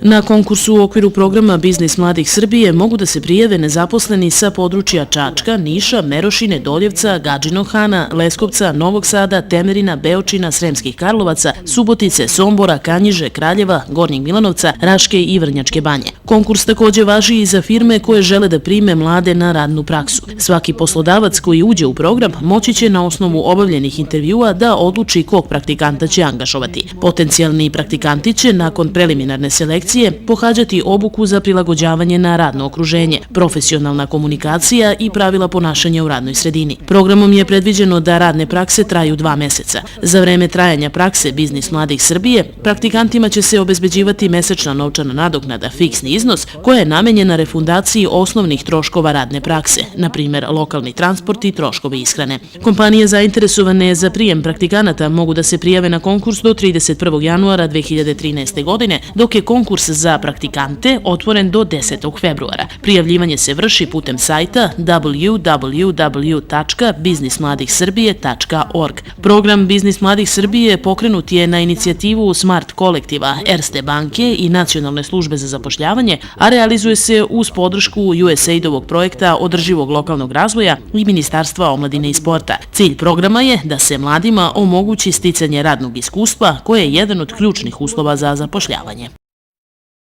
Na konkursu u okviru programa Biznis mladih Srbije mogu da se prijave nezaposleni sa područja Čačka, Niša, Merošine, Doljevca, Gadžinog Hana, Leskovca, Novog Sada, Temerina, Beočina, Sremskih Karlovaca, Subotice, Sombora, Kanjiže, Kraljeva, Gornjeg Milanovca, Raške i Vrnjačke Banje. Konkurs takođe važi i za firme koje žele da prime mlade na radnu praksu. Svaki poslodavac koji uđe u program moći će na osnovu obavljenih intervjua da odluči kog praktikanta će angažovati. Potencijalni praktikanti će nakon preliminarne selekcije pohađati obuku za prilagođavanje na radno okruženje, profesionalna komunikacija i pravila ponašanja u radnoj sredini. Programom je predviđeno da radne prakse traju 2 meseca. Za vreme trajanja prakse Biznis mladih Srbije, praktikantima će se obezbeđivati mesečna novčana nadoknada, fiksni iznos, koja je namenjena refundaciji osnovnih troškova radne prakse, na primjer lokalni transport i troškovi ishrane. Kompanije zainteresovane za prijem praktikanata mogu da se prijave na konkurs do 31. januara 2013. godine, dok je konkurs za praktikante otvoren do 10. februara. Prijavljivanje se vrši putem sajta www.biznismladihsrbije.org. Program Biznis mladih Srbije pokrenut je na inicijativu Smart kolektiva, Erste banke i Nacionalne službe za zapošljavanje, a realizuje se uz podršku USAID-ovog projekta održivog lokalnog razvoja i Ministarstva omladine i sporta. Cilj programa je da se mladima omogući sticanje radnog iskustva, koje je jedan od ključnih uslova za zapošljavanje.